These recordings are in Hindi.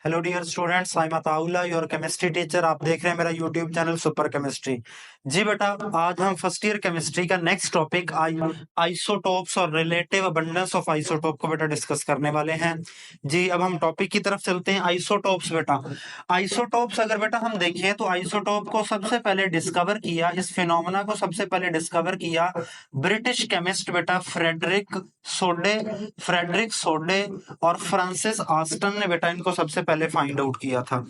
Hello dear students, I am Ataullah your chemistry teacher. आप देख रहे हैं मेरा यूट्यूब चैनल सुपर केमिस्ट्री। जी बेटा, आज हम फर्स्ट ईयर केमिस्ट्री का नेक्स्ट टॉपिक आइसोटोप्स और रिलेटिव अबंडेंस ऑफ आइसोटोप को बेटा डिस्कस करने वाले हैं। जी, अब हम टॉपिक की तरफ चलते हैं। आइसोटोप्स बेटा, आइसोटोप्स अगर बेटा हम देखें तो आइसोटोप को सबसे पहले डिस्कवर किया, इस फिनोमेना को सबसे पहले डिस्कवर किया ब्रिटिश केमिस्ट बेटा फ्रेडरिक सोडे और फ्रांसिस आस्टन ने बेटा इनको सबसे पहले फाइंड आउट किया था।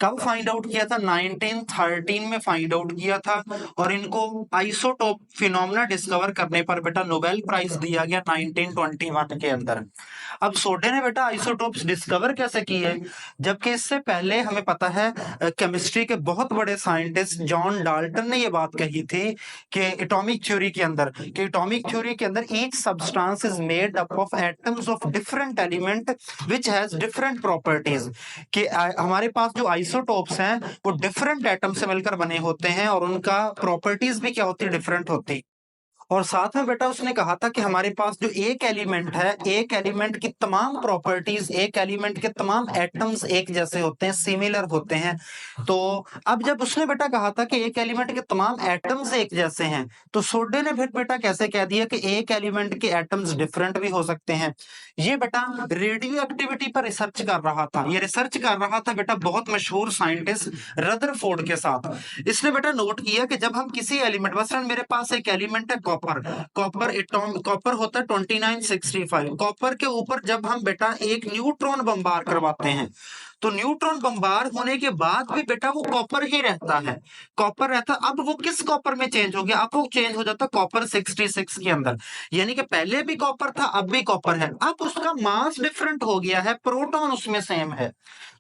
कब फाइंड आउट किया था? 1913 में फाइंड आउट किया था। और इनको आइसोटोप फिनोमेना डिस्कवर करने पर बेटा नोबेल प्राइज दिया गया 1921 के अंदर। अब सोडे ने बेटा आइसोटोप्स डिस्कवर कैसे किए? जबकि इससे पहले हमें पता है केमिस्ट्री के बहुत बड़े साइंटिस्ट जॉन डाल्टन ने ये बात कही थी कि एटॉमिक थ्योरी के अंदर each substance is made up of atoms of different element which has different properties. कि हमारे पास जो आइसोटोप्स हैं वो डिफरेंट एटम से मिलकर बने होते हैं और उनका प्रॉपर्टीज भी क्या होती है? डिफरेंट होती। और साथ में बेटा उसने कहा था कि हमारे पास जो एक एलिमेंट है, एक एलिमेंट की तमाम प्रॉपर्टीज, एक एलिमेंट के तमाम एटम्स एक जैसे होते हैं, सिमिलर होते हैं। तो अब जब उसने बेटा कहा था कि एक एलिमेंट के तमाम एटम्स एक जैसे हैं, तो सोडे ने फिर बेटा कैसे कह दिया कि एक एलिमेंट के एटम्स डिफरेंट भी हो सकते हैं। ये बेटा रेडियो एक्टिविटी पर रिसर्च कर रहा था। ये रिसर्च कर रहा था बेटा बहुत मशहूर साइंटिस्ट रदरफोर्ड के साथ। इसने बेटा नोट किया कि जब हम किसी एलिमेंट, मसलन मेरे पास एक एलिमेंट है कॉपर होता है 2965। कॉपर के ऊपर जब हम बेटा एक न्यूट्रॉन बमबार करवाते हैं तो न्यूट्रॉन बमबार होने के बाद भी बेटा वो कॉपर ही रहता है, कॉपर रहता। अब वो किस कॉपर में चेंज हो गया? अब वो चेंज हो जाता कॉपर 66 के अंदर। यानी कि पहले भी कॉपर था, अब भी कॉपर है। अब उसका मास डिफरेंट हो गया है, प्रोटॉन उसमें सेम है।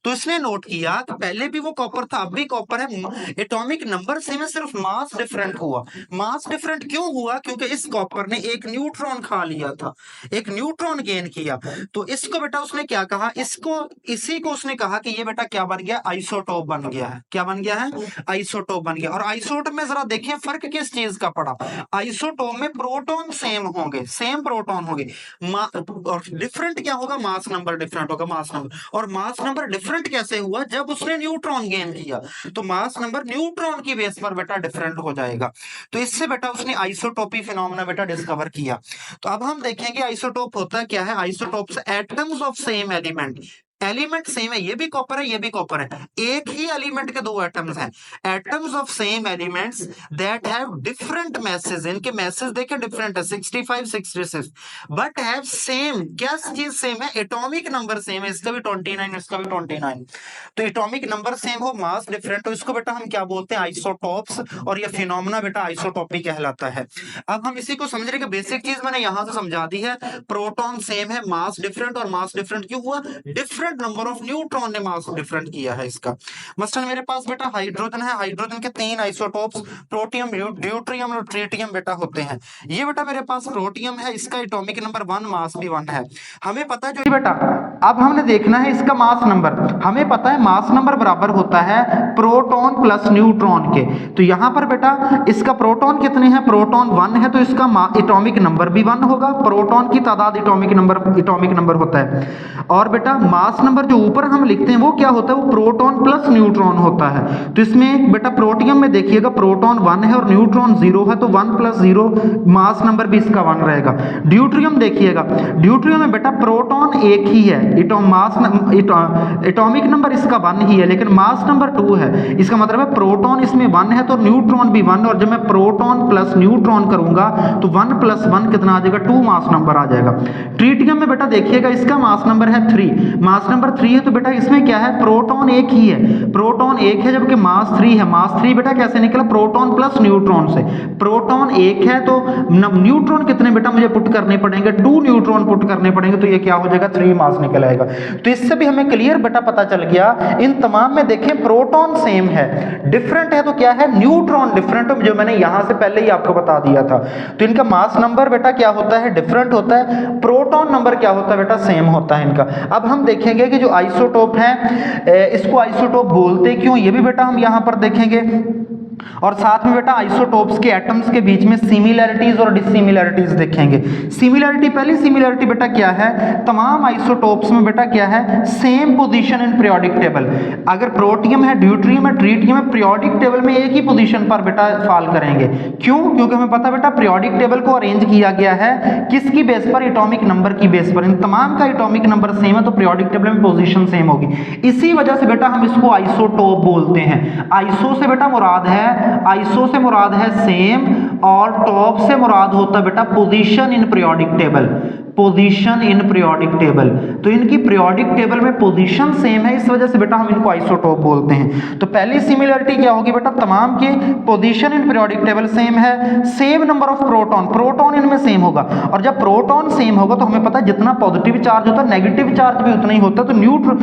तो इसने नोट किया कि पहले भी वो कॉपर था, अब भी कॉपर है, एटॉमिक नंबर सेम है, सिर्फ मास डिफरेंट हुआ। मास डिफरेंट क्यों हुआ? क्योंकि इस कॉपर ने एक न्यूट्रॉन खा लिया था, एक न्यूट्रॉन गेन किया। तो इसको बेटा उसने क्या कहा? इसी को उसने कहा कि ये बेटा क्या बन गया? आइसोटोप बन गया है। क्या बन गया है? आइसोटोप बन गया। और आइसोटोप में जरा देखिए फर्क किस चीज का पड़ा। आइसोटोप में प्रोटॉन सेम होंगे, सेम प्रोटॉन होंगे, और डिफरेंट क्या होगा? मास नंबर डिफरेंट होगा, मास नंबर। और मास नंबर डिफरेंट कैसे हुआ? जब उसने न्यूट्रॉन गेन किया तो मास नंबर न्यूट्रॉन की बेस पर बेटा डिफरेंट हो जाएगा। तो इससे बेटा उसने आइसोटोपी फिनोमेना बेटा डिस्कवर किया। तो अब हम देखेंगे आइसोटोप होता क्या है। Isotopes atoms of same element, element same है, ये भी कॉपर है, ये भी कॉपर है, एक ही एलिमेंट के दो एटम्स हैं। Atoms of same elements that have different message, इनके मैसेज देखें डिफरेंट है 65 66, बट हैव सेम, क्या चीज सेम है? एटॉमिक नंबर सेम है, इसका भी 29, इसका भी 29। तो एटॉमिक नंबर सेम हो, मास डिफरेंट हो, इसको बेटा हम क्या बोलते हैं? आइसोटोप्स। और ये फिनोमेना बेटा आइसोटोपी कहलाता है। अब हम इसी को समझ रहे कि बेसिक चीज मैंने यहां से समझा दी है। प्रोटॉन सेम है, मास डिफरेंट। और मास डिफरेंट क्यों हुआ? डिफरेंट नंबर ऑफ न्यूट्रॉन ने मास डिफरेंट किया है इसका। मसलन मेरे पास बेटा हाइड्रोजन है, हाइड्रोजन के 3 आइसोटोप्स प्रोटियम, ड्यूट्रियम और ट्रिटियम बेटा होते हैं। ये बेटा मेरे पास प्रोटियम है, इसका एटॉमिक नंबर 1, मास भी 1 है। हमें पता है जो बेटा, अब हमने देखना है इसका मास नंबर। हमें पता है मास नंबर बराबर होता है प्रोटॉन प्लस न्यूट्रॉन के। तो यहां पर बेटा इसका प्रोटॉन कितने हैं? प्रोटॉन 1 है, तो इसका एटॉमिक नंबर भी 1 होगा। प्रोटॉन की तादाद एटॉमिक नंबर होता है। और बेटा मास नंबर जो ऊपर हम लिखते हैं वो क्या होता है? वो प्रोटॉन प्लस न्यूट्रॉन होता है। तो इसमें बेटा प्रोटियम में देखिएगा प्रोटॉन 1 है और न्यूट्रॉन 0 है, तो 1 + 0 मास नंबर भी इसका 1 रहेगा। ड्यूट्रियम देखिएगा, ड्यूट्रियम में बेटा प्रोटॉन एक ही है, एटॉमिक नंबर इसका 1 ही है, लेकिन मास नंबर 2 है। इसका मतलब है प्रोटॉन इसमें 1 है तो न्यूट्रॉन भी 1, और जब मैं प्रोटॉन प्लस न्यूट्रॉन करूंगा तो 1 + 1 कितना आ जाएगा? 2 मास नंबर आ जाएगा। ट्रिटियम में बेटा देखिएगा इसका मास नंबर है 3, मास नंबर 3 है, तो बेटा इसमें क्या है? प्रोटॉन एक ही है, प्रोटॉन एक है, जबकि मास 3 है। मास 3 बेटा कैसे निकला? प्रोटॉन प्लस न्यूट्रॉन से। प्रोटॉन एक है तो न्यूट्रॉन कितने बेटा मुझे पुट करने पड़ेंगे? 2 न्यूट्रॉन पुट करने पड़ेंगे, तो ये क्या हो जाएगा? 3 मास निकल आएगा। तो इससे भी हमें क्लियर बेटा पता चल गया इन तमाम में देखें प्रोटॉन सेम है, डिफरेंट है तो क्या है? न्यूट्रॉन डिफरेंट, जो मैंने यहां से पहले ही आपको बता दिया था। तो इनका मास नंबर बेटा क्या होता है? डिफरेंट होता है। प्रोटॉन नंबर क्या होता है बेटा? सेम होता है इनका। अब हम देखेंगे कि जो आइसोटोप है इसको आइसोटोप बोलते क्यों, ये भी बेटा हम यहां पर देखेंगे। और साथ में बेटा आइसोटोप्स के एटम्स के बीच में सिमिलरिटीज और डिसिमिलरिटीज देखेंगे। सिमिलरिटी, पहली सिमिलरिटी बेटा क्या है, तमाम आइसोटोप्स में बेटा क्या है, same position in periodic table. अगर प्रोटियम है, ड्यूट्रियम है, ट्रीटियम है, पीरियोडिक टेबल में एक ही पोजीशन पर बेटा फॉल करेंगे। क्यों? क्योंकि हमें पता बेटा पीरियोडिक टेबल को अरेंज किया गया है किसकी बेस पर, एटॉमिक नंबर की बेस पर। इन तमाम का एटॉमिक नंबर सेम है तो पीरियोडिक टेबल में पोजीशन सेम होगी। इसी वजह से बेटा हम इसको आइसोटोप बोलते हैं। आइसो से बेटा मुराद है, आइसो से मुराद है सेम, और टॉप से मुराद होता है बेटा position in periodic table, position in periodic table. तो इनकी पीरियोडिक टेबल में पोजीशन सेम है, इस वजह से बेटा हम इनको आइसोटोप बोलते हैं। तो पहली सिमिलरिटी क्या होगी बेटा, तमाम के position in periodic table same है, same number of proton, proton इनमें सेम होगा। और जब प्रोटॉन सेम होगा तो हमें पता है जितना पॉजिटिव चार्ज होता है नेगेटिव चार्ज भी उतना ही होता है। तो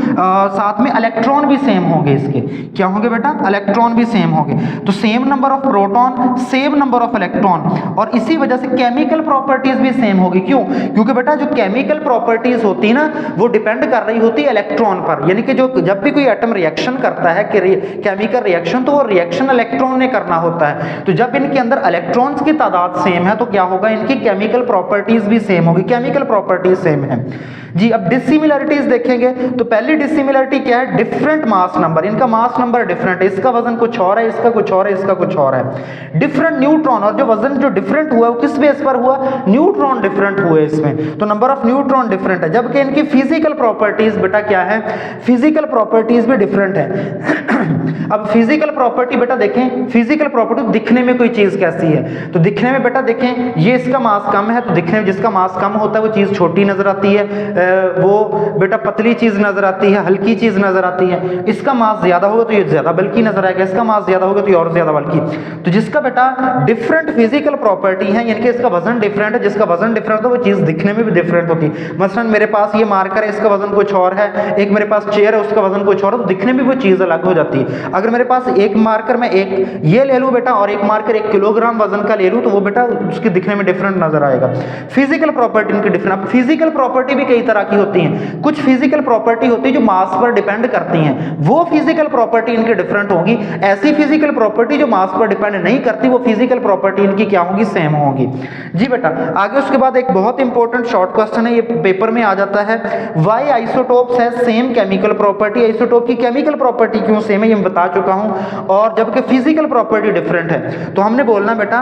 साथ में इलेक्ट्रॉन भी सेम होंगे, इसके क्या होंगे बेटा, इलेक्ट्रॉन भी सेम होंगे। तो same number of proton, same number of electron, और इसी वजह से केमिकल प्रॉपर्टीज भी सेम होगी। क्यों? क्योंकि बेटा जो केमिकल प्रॉपर्टीज होती है ना वो डिपेंड कर रही होती है इलेक्ट्रॉन पर। यानी कि जो जब भी कोई एटम रिएक्शन करता है कि केमिकल रिएक्शन, तो वो रिएक्शन इलेक्ट्रॉन ने करना होता है। तो जब इनके अंदर इलेक्ट्रॉन्स की तादाद सेम है तो क्या होगा, इनकी केमिकल प्रॉपर्टीज भी सेम होगी, केमिकल प्रॉपर्टीज सेम है जी। अब डिसिमिलरिटीज देखेंगे तो पहली डिसिमिलरिटी क्या है, डिफरेंट मास नंबर। इनका मास नंबर डिफरेंट है, इसका वजन कुछ और है, इसका कुछ और है, इसका कुछ और है। डिफरेंट न्यूट्रॉन, और जो वजन जो डिफरेंट हुआ वो किस बेस पर हुआ, न्यूट्रॉन डिफरेंट हुए इसमें, तो नंबर ऑफ न्यूट्रॉन डिफरेंट है। जबकि इनकी फिजिकल प्रॉपर्टीज बेटा क्या है, फिजिकल प्रॉपर्टीज भी डिफरेंट है। अब फिजिकल प्रॉपर्टी बेटा देखें, फिजिकल प्रॉपर्टी दिखने में कोई चीज कैसी है, तो दिखने में बेटा देखें ये इसका मास कम है, तो दिखने में जिसका मास कम होता है वो चीज छोटी नजर आती है, वो बेटा पतली चीज नजर आती है, हल्की चीज नजर आती है। इसका मास ज्यादा होगा तो ये ज्यादा बल्कि नजर आएगा, इसका मास ज्यादा होगा तो ये और ज्यादा बल्कि। तो जिसका बेटा डिफरेंट फिजिकल प्रॉपर्टी है, यानी कि इसका वजन डिफरेंट है, जिसका वजन डिफरेंट है वो चीज दिखने में भी डिफरेंट होती है। मसलन मेरे पास ये मार्कर है, इसका वजन कुछ और है, एक मेरे पास चेयर है उसका वजन कुछ और है, तो दिखने में वो चीज अलग हो जाती है। अगर मेरे पास एक मार्कर में एक ये ले लूं बेटा और एक मार्कर 1 किलोग्राम वजन का ले लूं तो वो बेटा उसके दिखने में डिफरेंट नजर आएगा। फिजिकल प्रॉपर्टी इनकी डिफरेंट। फिजिकल प्रॉपर्टी भी कई तरह की होती हैं। कुछ फिजिकल प्रॉपर्टी होती है जो मास पर डिपेंड करती हैं, वो फिजिकल प्रॉपर्टी इनकी डिफरेंट होगी। ऐसी फिजिकल प्रॉपर्टी जो मास पर डिपेंड नहीं करती वो फिजिकल प्रॉपर्टी इनकी क्या होगी, सेम होगी जी बेटा। आगे उसके बाद एक बहुत इंपॉर्टेंट शॉर्ट क्वेश्चन है, ये पेपर में आ जाता है, why isotopes have same chemical property. Isotope की केमिकल प्रॉपर्टी क्यों सेम है ये मैं बता चुका हूं, और जबकि फिजिकल प्रॉपर्टी डिफरेंट है तो हमने बोलना बेटा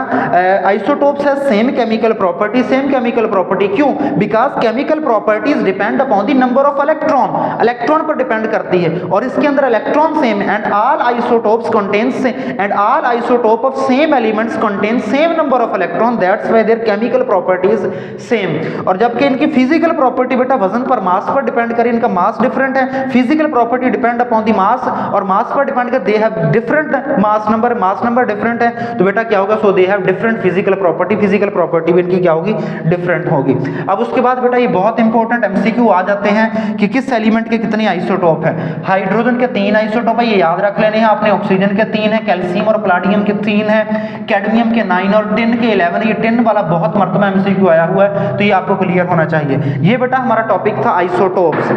isotopes have same chemical property. Same chemical property क्यों, because chemical properties depend upon the number of electron, electron पर डिपेंड करती है, और इसके अंदर इलेक्ट्रॉन सेम है। And all isotopes contains and all isotope of same elements contain same number of electron, that's why their chemical properties same. और जबकि इनकी फिजिकल प्रॉपर्टी बेटा वजन पर, मास पर डिपेंड करे, इनका मास डिफरेंट है। Physical property depend upon the mass, और मास पर डिपेंड कर they have different mass number different है, तो बेटा क्या होगा, so they have different physical property. Physical property भी इनकी क्या होगी, डिफरेंट होगी। अब उसके बाद बेटा ये बहुत इंपॉर्टेंट एमसीक्यू आ जाते हैं कि किस एलिमेंट के कितने आइसोटोप है। हाइड्रोजन के 3 आइसोटोप है, ये याद रख लेने हैं आपने। ऑक्सीजन के 3 है, कैल्शियम और प्लाटिनम के 3 है, कैडमियम के 9 और टिन के 11। ये टिन वाला बहुत मरतबा एमसीक्यू आया हुआ है तो ये आपको क्लियर होना चाहिए। ये बेटा हमारा टॉपिक था आइसोटोप्स।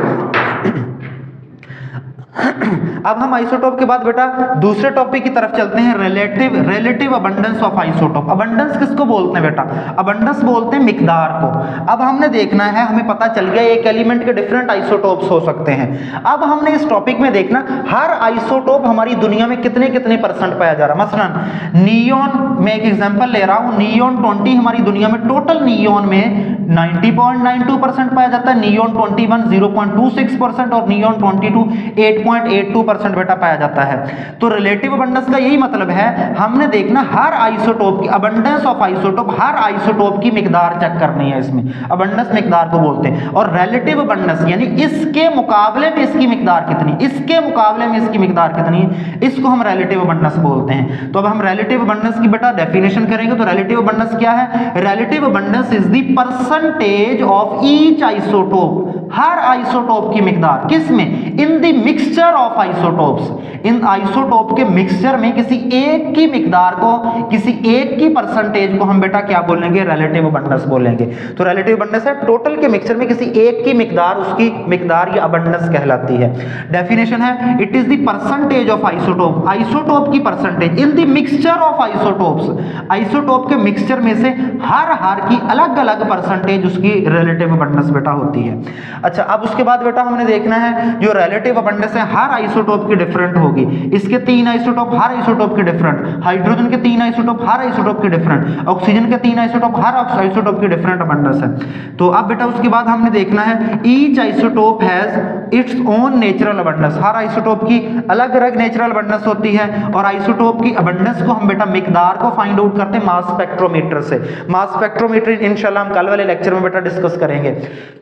अब हम आइसोटोप के बाद बेटा दूसरे टॉपिक की तरफ चलते हैं, relative abundance of isotope. Abundance किसको बोलते हैं बेटा, अबंडेंस बोलते हैं मिकदार को। अब हमने देखना है, हमें पता चल गया एक एलिमेंट के डिफरेंट आइसोटोप्स हो सकते हैं। अब हमने इस टॉपिक में देखना हर आइसोटोप हमारी दुनिया में कितने कितने परसेंट पाया जा रहा है। मसलन नियोन में एक एग्जांपल ले रहा हूं, नियोन 20 हमारी दुनिया में टोटल नियोन में 90.92% पाया जाता है, नियोन 21 0.26% और नियोन 22 8.82% बेटा पाया जाता है। तो रिलेटिव अबंडेंस का यही मतलब है, हमने देखना हर आइसोटोप की abundance of isotope, her isotope की मिकदार चेक करनी है। इसमें अबंडेंस मिकदार को बोलते हैं। और रिलेटिव अबंडेंस यानी इसके मुकाबले में इसकी मिकदार कितनी, इसके मुकाबले में इसकी मिकदार कितनी, इसको हम रिलेटिव अबंडेंस बोलते हैं। तो अब हम रिलेटिव अबंडेंस की बेटा डेफिनेशन करेंगे। तो रिलेटिव अबंडेंस क्या है, relative abundance is the percentage of each isotope, her isotope की मिकदार किसमें, इन the mixture of isotopes, in isotope के मिक्सचर में किसी एक की मिकदार को, किसी एक की परसेंटेज को हम बेटा क्या बोलेंगे, रिलेटिव अबंडेंस बोलेंगे। तो रिलेटिव अबंडेंस है टोटल के मिक्सचर में किसी एक की मिकदार, उसकी मिकदार या अबंडेंस कहलाती है। डेफिनेशन है it is the percentage of isotope, isotope की percentage in the mixture of isotopes, isotope के मिक्सचर में से हर की अलग अलग परसेंटेज उसकी रिलेटिव अबंडेंस बेटा होती है। अच्छा, अब उसके बाद बेटा हमने देखना है जो रिलेटिव अबंडेंस है हर आइसोटोप की डिफरेंट होगी। इसके 3 आइसोटोप हर आइसोटोप के डिफरेंट, हाइड्रोजन के 3 आइसोटोप हर आइसोटोप के डिफरेंट, ऑक्सीजन के 3 आइसोटोप हर आइसोटोप की डिफरेंट अबंडेंस है। तो अब बेटा उसके बाद हमने देखना है each isotope has its own natural abundance, her isotope की अलग अलग नेचुरल अबंडेंस होती है और आइसोटोप की अबंडेंस को हम बेटा मिकदार को फाइंड आउट करते हैं मास स्पेक्ट्रोमीटर से। मास स्पेक्ट्रोमीटर इंशाल्लाह हम कल वाले लेक्चर में बेटा डिस्कस करेंगे।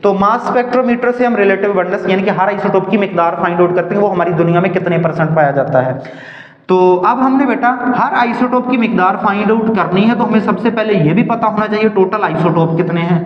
तो मास स्पेक्ट्रोमीटर से हम रिलेटिव अबंडेंस यानी कि हर आइसोटोप की मिकदार फाइंड आउट करते हैं, वो हमारी दुनिया में कितने परसेंट पाया जाता है। तो अब हमने बेटा हर आइसोटोप की मिकदार फाइंड आउट करनी है, तो हमें सबसे पहले यह भी पता होना चाहिए टोटल आइसोटोप कितने हैं।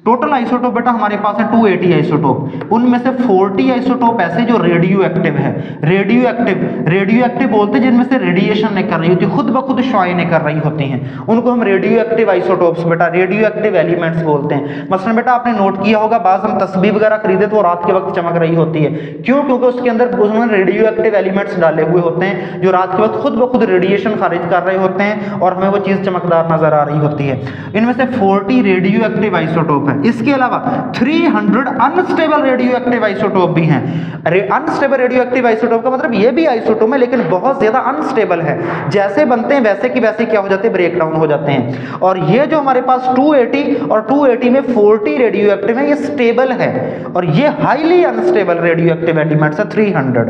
टोटल आइसोटोप बेटा हमारे पास है 280 आइसोटोप, उनमें से 40 आइसोटोप ऐसे जो रेडियो एक्टिव है। रेडियो एक्टिव बोलते हैं जिनमें से रेडिएशन नहीं कर रही होती, खुद ब खुद शॉय नहीं कर रही होती हैं, उनको हम रेडियो एक्टिव आइसोटोप्स बेटा, रेडियो एक्टिव एलिमेंट्स बोलते हैं। मसलन बेटा आपने नोट किया होगा बाज हम तस्बीह वगैरह खरीदे तो रात के वक्त चमक रही होती है, क्यों? क्योंकि उसके अंदर उन्होंने रेडियो एक्टिव एलिमेंट्स डाले हुए होते हैं जो रात के वक्त खुद ब खुद रेडिएशन खारिज कर रहे होते हैं और हमें वो चीज चमकदार नजर आ रही होती है। इनमें से 40 रेडियो एक्टिव आइसोटोप है। इसके अलावा 300 अनस्टेबल रेडियो एक्टिव आइसोटोप भी हैं। अनस्टेबल रेडियो एक्टिव आइसोटोप का मतलब ये भी आइसोटोप है लेकिन बहुत ज्यादा अनस्टेबल है, जैसे बनते हैं वैसे की वैसे क्या हो जाते हैं, ब्रेक डाउन हो जाते हैं। और ये जो हमारे पास 280 और 280 में 40 रेडियो एक्टिव है, ये स्टेबल है और ये highly unstable radio active elements है 300।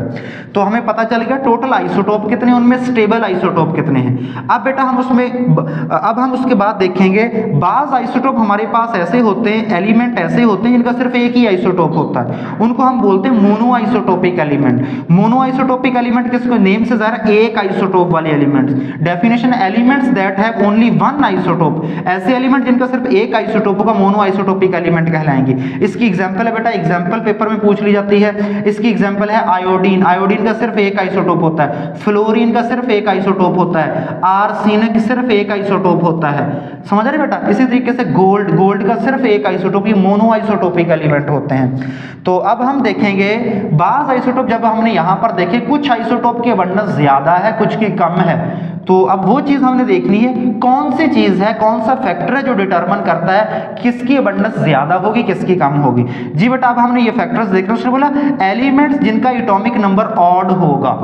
तो हमें पता चल गया टोटल आइसोटोप कितने, उनमें स्टेबल आइसोटोप कितने हैं। अब बेटा हम उसके बाद देखेंगे बाज आइसोटोप हमारे पास ऐसे होते हैं, एलिमेंट ऐसे होते हैं जिनका सिर्फ एक ही आइसोटोप होता है, उनको हम बोलते हैं mono isotopic element. Mono isotopic element किसको, नेम से ज़ाहिर एक आइसोटोप वाले elements. Definition elements that have only one isotope, ऐसे एलिमेंट जिनका सिर्फ एक आइसोटोप होगा मोनो आइसोटोपिक एलिमेंट कहलाएंगे। इसकी एग्जांपल है बेटा, एग्जांपल पेपर में पूछ ली जाती है। इसकी एग्जांपल है आयोडीन, आयोडीन का सिर्फ एक आइसोटोप होता है। फ्लोरीन का सिर्फ एक आइसोटोप होता है। आर्सेनिक सिर्फ एक आइसोटोप होता है, समझ रहे बेटा। इसी तरीके से गोल्ड का सिर्फ एक आइसोटोप, ये मोनो आइसोटोपिक एलिमेंट होते हैं। तो अब हम देखेंगे बाज आइसोटोप, जब हमने यहां पर देखे कुछ आइसोटोप की अबंडेंस ज्यादा है कुछ की कम है, तो अब वो चीज हमने देखनी है कौन सी चीज है, कौन सा फैक्टर है जो डिटरमिन करता है किसकी अबंडेंस ज्यादा होगी किसकी कम होगी। जी बेटा अब हमने ये फैक्टर्स देखना, उसने बोला एलिमेंट्स जिनका एटॉमिक नंबर ऑड होगा,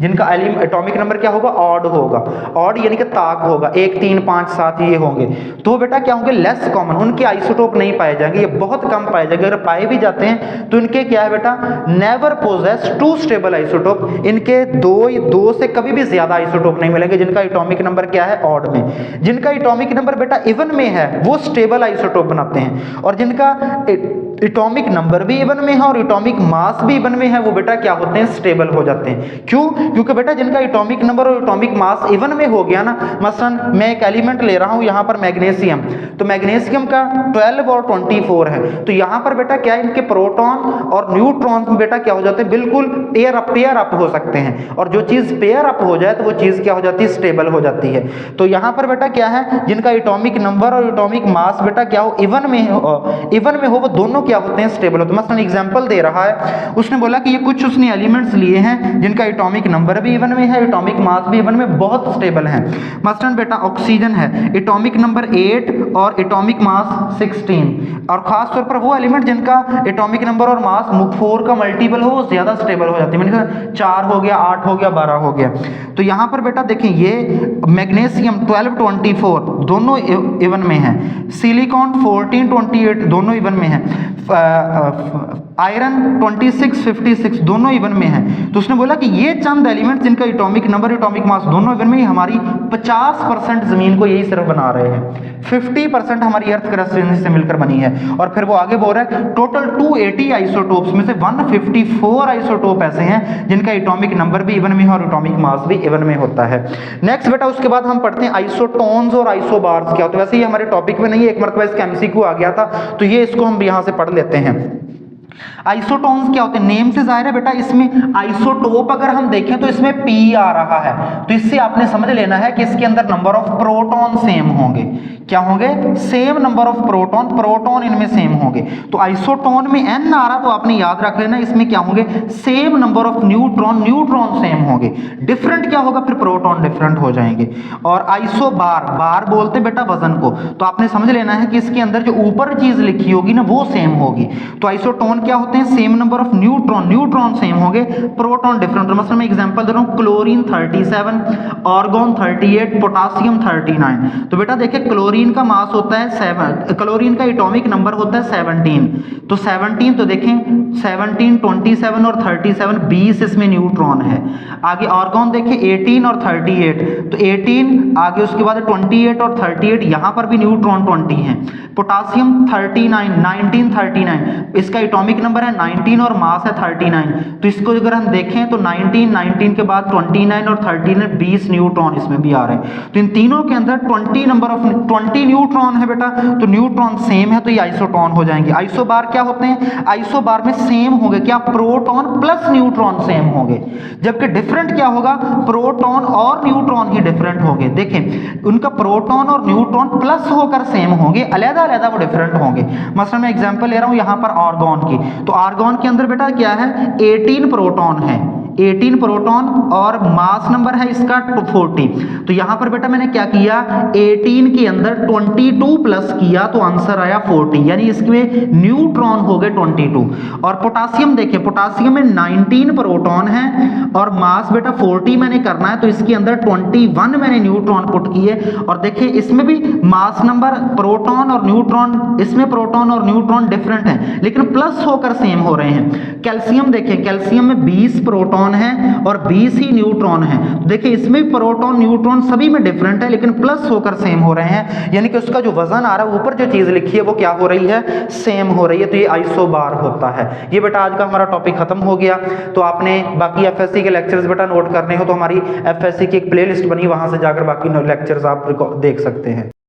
जिनका एटॉमिक नंबर क्या होगा, ऑड होगा। ऑड यानी कि ताक होगा, 1 3 5 7 ये होंगे, तो बेटा क्या होंगे, लेस कॉमन, उनके आइसोटोप नहीं पाए जाएंगे, ये बहुत कम पाए जाएंगे। अगर पाए भी जाते हैं तो इनके क्या है बेटा, नेवर पोजेस 2 स्टेबल आइसोटोप, इनके दो से कभी भी ज्यादा आइसोटोप नहीं मिलेंगे जिनका एटॉमिक नंबर क्या है, ऑड में। जिनका एटॉमिक नंबर बेटा इवन में है वो स्टेबल आइसोटोप बनाते हैं, और जिनका एटॉमिक नंबर भी इवन में है और एटॉमिक मास भी इवन में है वो बेटा क्या होते हैं, स्टेबल हो जाते हैं। क्यों? क्योंकि बेटा जिनका एटॉमिक नंबर और एटॉमिक मास इवन में हो गया ना, मसलन मैं एक एलिमेंट ले रहा हूं यहां पर मैग्नीशियम, तो मैग्नीशियम का 12 और 24 है, तो यहां पर बेटा क्या है, इनके प्रोटॉन और न्यूट्रॉन बेटा क्या हो जाते हैं, बिल्कुल पेयर अप हो सकते हैं, और जो चीज पेयर अप हो जाए तो वो चीज क्या हो जाती है, स्टेबल हो जाती है। तो यहां पर बेटा क्या है, जिनका एटॉमिक नंबर और एटॉमिक मास बेटा क्या हो, इवन में हो वो दोनों क्या होते हैं, स्टेबल होते हैं। मसलन एग्जांपल दे रहा है, उसने बोला कि ये कुछ उसने एलिमेंट्स लिए हैं जिनका एटॉमिक नंबर भी इवन में है, एटॉमिक मास भी इवन में, बहुत स्टेबल है। मसलन बेटा ऑक्सीजन है, एटॉमिक नंबर 8 और एटॉमिक मास 16, और खास तौर पर वो एलिमेंट जिनका एटॉमिक नंबर और मास 4 का मल्टीपल हो वो ज्यादा स्टेबल हो जाती है, मैंने 4 हो गया, 8 हो गया, 12 हो गया। तो यहां पर बेटा देखें ये मैग्नीशियम 12 24 दोनों इवन में है, सिलिकॉन 14 28 दोनों इवन में है, आयरन 26 56 दोनों इवन में है। तो उसने बोला कि ये चंद एलिमेंट जिनका एटॉमिक नंबर एटॉमिक मास दोनों इवन में, हमारी 50% जमीन को यही सिर्फ बना रहे हैं, 50% हमारी अर्थ क्रस्ट से मिलकर बनी है। और फिर वो आगे बोल रहा है टोटल 280 आइसोटोप्स में से 154 आइसोटोप ऐसे हैं जिनका एटॉमिक नंबर भी इवन में है और एटॉमिक मास भी इवन में होता है। नेक्स्ट बेटा उसके बाद हम पढ़ते हैं आइसोटोन्स और आइसोबार्स क्या होते हैं। वैसे ये हमारे टॉपिक में नहीं है, एक मरतबा इसका एमसीक्यू आ गया था, तो ये इसको हम यहां से पढ़ लेते हैं। आइसोटोन्स क्या होते हैं, नेम से जाहिर है बेटा इसमें आइसोटोप अगर हम देखें तो इसमें P आ रहा है, तो इससे आपने समझ लेना है कि इसके अंदर नंबर ऑफ प्रोटॉन सेम होंगे। क्या होंगे, same number of proton, proton इनमें सेम होंगे। तो आइसोटोन में N आ रहा तो आपने याद रख लेना इसमें क्या होंगे, same number of neutron, neutron same होंगे। डिफरेंट क्या होगा, फिर प्रोटॉन डिफरेंट हो जाएंगे। और आइसोबार, बार बोलते बेटा वजन को, तो आपने समझ लेना है कि इसके अंदर जो ऊपर चीज लिखी होगी ना वो सेम होगी। तो आइसोटोन क्या होते हैं, same number of neutron, neutron same होंगे, प्रोटॉन डिफरेंट। मतलब मैं एग्जांपल दे रहा हूं, क्लोरीन 37, आर्गन 38, पोटासियम 39। तो बेटा देखिए क्लोरीन का मास होता है 7, क्लोरीन का एटॉमिक नंबर होता है 17, तो 17 तो देखें 17, 27 और 37, 20 इसमें न्यूट्रॉन है। आगे आर्गन देखिए 18 और 38, तो 18 आगे उसके बाद 28 और 38, यहां पर भी न्यूट्रॉन 20 है। पोटासियम 39, 19, 39, इसका एटॉमिक नंबर है 19 और मास है 39। तो इसको अगर हम देखें तो 19, 19 के बाद 29 और 39, 20 न्यूट्रॉन इसमें भी आ रहे हैं। तो इन तीनों के अंदर 20 नंबर ऑफ 20 न्यूट्रॉन है बेटा, तो न्यूट्रॉन सेम है तो ये आइसोटोन हो जाएंगे। आइसोबार क्या होते हैं, आइसोबार में सेम होंगे क्या, प्रोटॉन प्लस न्यूट्रॉन सेम होंगे। जबकि डिफरेंट क्या होगा, प्रोटॉन और न्यूट्रॉन ही डिफरेंट होंगे। देखें उनका प्रोटॉन और न्यूट्रॉन प्लस होकर सेम होंगे, अलग अलग वो डिफरेंट होंगे। मतलब मैं एग्जांपल ले रहा हूं यहां पर आर्गन की, तो आर्गन के अंदर बेटा क्या है, 18 प्रोटॉन है, 18 प्रोटॉन और मास नंबर है इसका 40। तो यहां पर बेटा मैंने क्या किया, 18 के अंदर 22 प्लस किया तो आंसर आया 40, यानी इसमें न्यूट्रॉन हो गए 22। और पोटासियम देखें, पोटासियम में 19 प्रोटॉन है और मास बेटा 40 मैंने करना है, तो इसके अंदर 21 मैंने न्यूट्रॉन पुट किए। और देखिए इसमें भी मास नंबर प्रोटॉन और न्यूट्रॉन, इसमें प्रोटॉन और न्यूट्रॉन डिफरेंट है लेकिन प्लस होकर सेम हो रहे हैं। कैल्शियम देखें, कैल्शियम में 20 प्रोटॉन है और 20 ही न्यूट्रॉन है। देखिए इसमें प्रोटॉन न्यूट्रॉन सभी में डिफरेंट है लेकिन प्लस होकर सेम हो रहे हैं, यानी कि उसका जो वजन आ रहा है ऊपर जो चीज लिखी है वो क्या हो रही है, सेम हो रही है। तो ये आइसोबार होता है। ये बेटा आज का हमारा टॉपिक खत्म हो गया। तो आपने बाकी एफएससी के लेक्चर्स बेटा नोट करने हो तो हमारी एफएससी की एक प्लेलिस्ट बनी, वहां से जाकर बाकी लेक्चर्स आप देख सकते हैं।